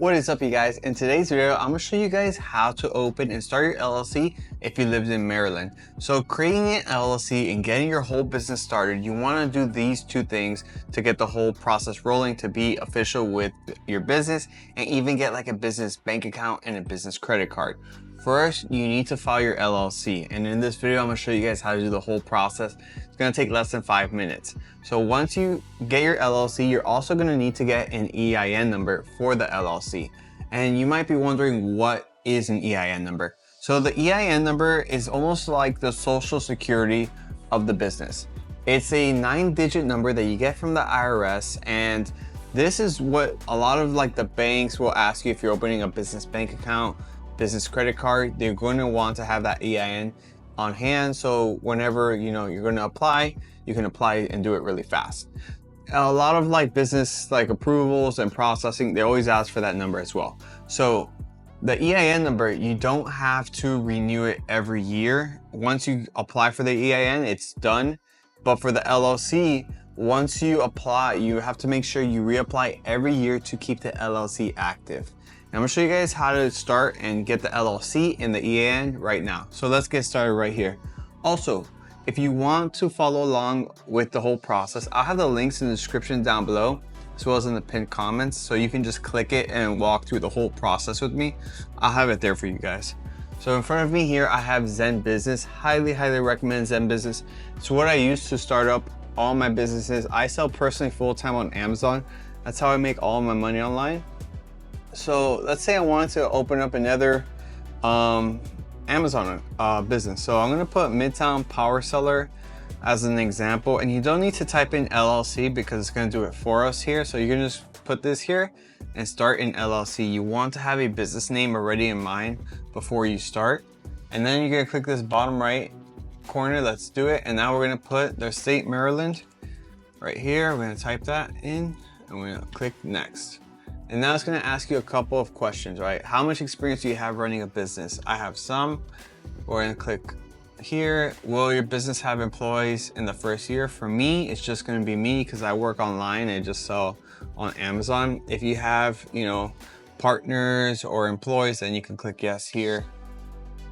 What is up, you guys? In today's video, I'm gonna show you guys how to open and start your LLC if you lived in Maryland. So creating an LLC and getting your whole business started, you wanna do these two things to get the whole process rolling, to be official with your business and even get like a business bank account and a business credit card. First, you need to file your LLC. And in this video, I'm gonna show you guys how to do the whole process. It's gonna take less than 5 minutes. So once you get your LLC, you're also gonna need to get an EIN number for the LLC. And you might be wondering, what is an EIN number? So the EIN number is almost like the social security of the business. It's a 9-digit number that you get from the IRS, and this is what a lot of like the banks will ask you if you're opening a business bank account, business credit card. They're going to want to have that EIN on hand, so whenever you're going to apply, you can apply and do it really fast. A lot of like business like approvals and processing, they always ask for that number as well. So the EIN number, you don't have to renew it every year. Once you apply for the EIN, it's done. But for the LLC, once you apply, you have to make sure you reapply every year to keep the LLC active. I'm gonna show you guys how to start and get the LLC and the EIN right now. So let's get started right here. Also, if you want to follow along with the whole process, I'll have the links in the description down below, as well as in the pinned comments, so you can just click it and walk through the whole process with me. I'll have it there for you guys. So in front of me here, I have Zen Business. Highly recommend Zen Business. It's what I use to start up all my businesses. I sell personally full-time on Amazon. That's how I make all my money online. So let's say I wanted to open up another Amazon business. So I'm gonna put Midtown Power Seller as an example, and you don't need to type in LLC because it's gonna do it for us here. So you can just put this here and start an LLC. You want to have a business name already in mind before you start. And then you're gonna click this bottom right corner, let's do it. And now we're gonna put the state Maryland right here. We're gonna type that in and we're gonna click next. And now it's going to ask you a couple of questions, right? How much experience do you have running a business? I have some. We're going to click here. Will your business have employees in the first year? For me, it's just going to be me because I work online and just sell on Amazon. If you have, partners or employees, then you can click yes here.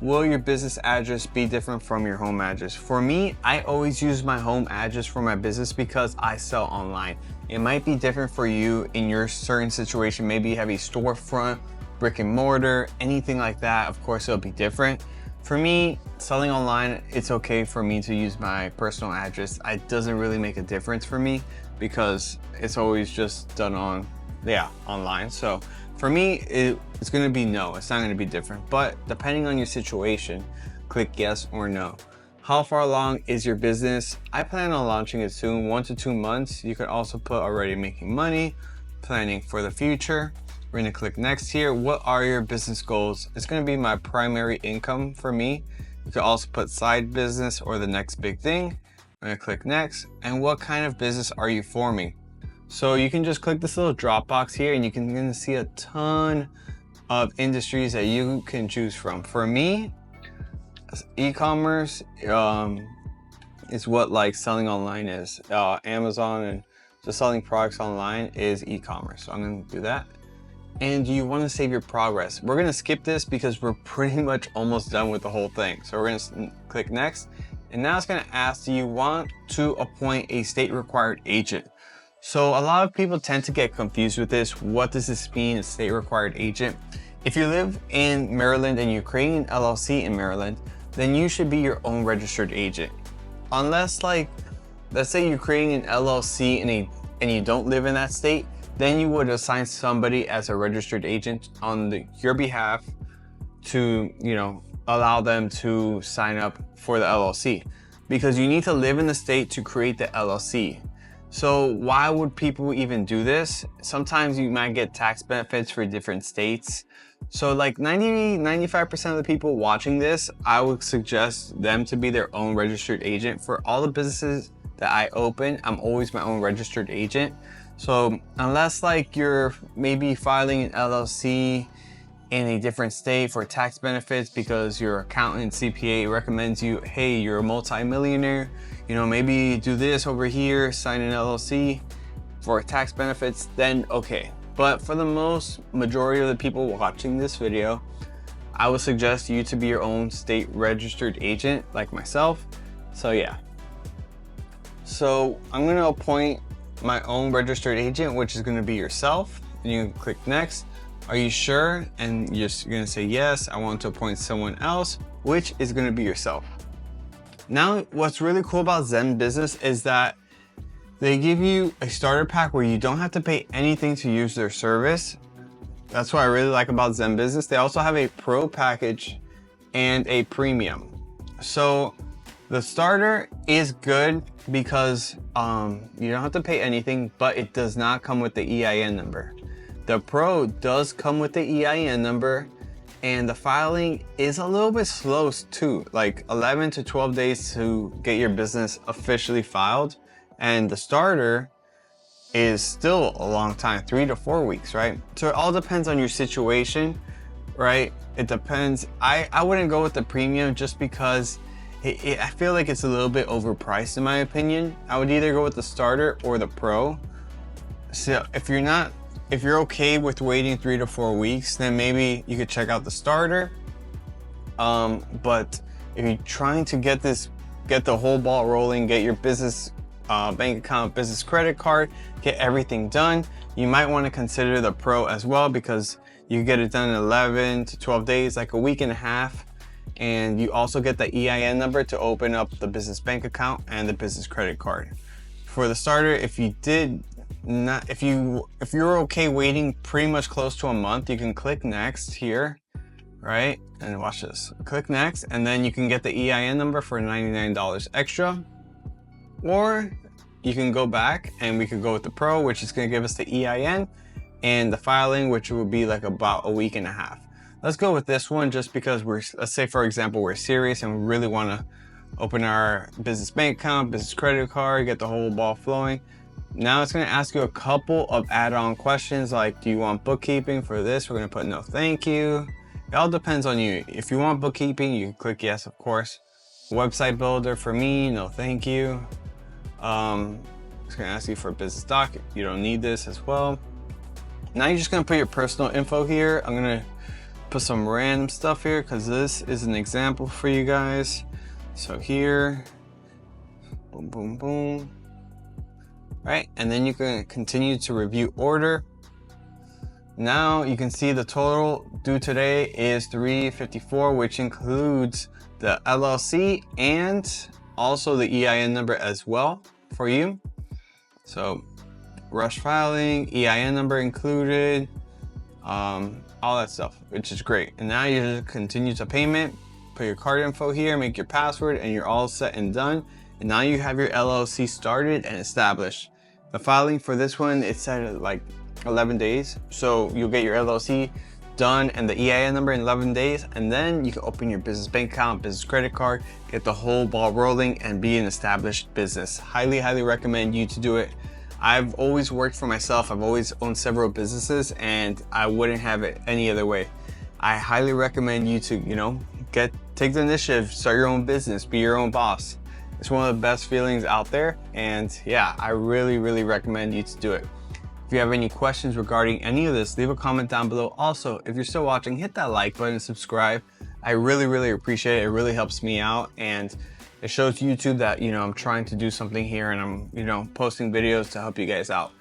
Will your business address be different from your home address? For me, I always use my home address for my business because I sell online. It might be different for you in your certain situation. Maybe you have a storefront, brick and mortar, anything like that. Of course, it'll be different. For me, selling online, it's okay for me to use my personal address. It doesn't really make a difference for me because it's always just done online. So for me, it's gonna be no, it's not gonna be different. But depending on your situation, click yes or no. How far along is your business? I plan on launching it soon, 1 to 2 months. You could also put already making money, planning for the future. We're gonna click next here. What are your business goals? It's gonna be my primary income for me. You could also put side business or the next big thing. I'm gonna click next. And what kind of business are you forming? So you can just click this little drop box here and you can see a ton of industries that you can choose from. For me, e-commerce is what like selling online is. Amazon and just selling products online is e-commerce. So I'm gonna do that. And do you want to save your progress? We're gonna skip this because we're pretty much almost done with the whole thing. So we're gonna click next. And now it's gonna ask, do you want to appoint a state required agent? So a lot of people tend to get confused with this. What does this mean, a state required agent? If you live in Maryland and you're creating an LLC in Maryland, then you should be your own registered agent. Unless let's say you're creating an LLC and you don't live in that state, then you would assign somebody as a registered agent on your behalf to, allow them to sign up for the LLC, because you need to live in the state to create the LLC. So why would people even do this? Sometimes you might get tax benefits for different states. So like 95% of the people watching this, I would suggest them to be their own registered agent. For all the businesses that I open, I'm always my own registered agent. So unless you're maybe filing an LLC in a different state for tax benefits because your accountant CPA recommends you, hey, you're a multi-millionaire, maybe do this over here, sign an LLC for tax benefits, then okay. But for the majority of the people watching this video, I would suggest you to be your own state registered agent like myself. So yeah. So I'm gonna appoint my own registered agent, which is gonna be yourself. And you can click next. Are you sure? And you're gonna say yes, I want to appoint someone else, which is gonna be yourself. Now, what's really cool about Zen Business is that they give you a starter pack where you don't have to pay anything to use their service. That's what I really like about Zen Business. They also have a pro package and a premium. So the starter is good because you don't have to pay anything, but it does not come with the EIN number. The pro does come with the EIN number, and the filing is a little bit slow too, like 11 to 12 days to get your business officially filed. And the starter is still a long time, 3 to 4 weeks, right? So it all depends on your situation, right? It depends. I wouldn't go with the premium just because I feel like it's a little bit overpriced in my opinion. I would either go with the starter or the pro. So if you're okay with waiting 3 to 4 weeks, then maybe you could check out the starter. But if you're trying to get the whole ball rolling, get your business bank account, business credit card, get everything done, you might want to consider the pro as well, because you get it done in 11 to 12 days, like a week and a half. And you also get the EIN number to open up the business bank account and the business credit card. For the starter, if you're okay waiting pretty much close to a month, you can click next here, right? And watch this. Click next, and then you can get the EIN number for $99 extra. Or you can go back and we could go with the pro, which is going to give us the EIN and the filing, which will be like about a week and a half. Let's go with this one just because let's say for example, we're serious and we really want to open our business bank account, business credit card, get the whole ball flowing. Now it's going to ask you a couple of add-on questions like, do you want bookkeeping for this? We're going to put no thank you. It all depends on you. If you want bookkeeping, you can click yes, of course. Website builder for me, no thank you. It's gonna ask you for a business doc. You don't need this as well. Now you're just gonna put your personal info here. I'm gonna put some random stuff here because this is an example for you guys. So here, boom, boom, boom. Right, and then you can continue to review order. Now you can see the total due today is $354, which includes the LLC and also the EIN number as well for you. So rush filing, EIN number included, all that stuff, which is great. And now you just continue to payment, put your card info here, make your password, and you're all set and done. And now you have your LLC started and established. The filing for this one, it's set at like 11 days. So you'll get your LLC done and the EIN number in 11 days, and then you can open your business bank account, business credit card, get the whole ball rolling and be an established business. Highly, highly recommend you to do it. I've always worked for myself. I've always owned several businesses and I wouldn't have it any other way. I highly recommend you to, take the initiative, start your own business, be your own boss. It's one of the best feelings out there. And yeah, I really, really recommend you to do it. If you have any questions regarding any of this, leave a comment down below. Also, if you're still watching, hit that like button and subscribe. I really, really appreciate it. It really helps me out and it shows YouTube that, I'm trying to do something here and I'm, posting videos to help you guys out.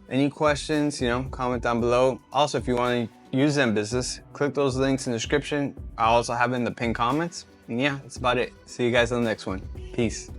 Any questions, comment down below. Also, if you want to use Zen Business, click those links in the description. I also have it in the pinned comments. And yeah, that's about it. See you guys on the next one. Peace.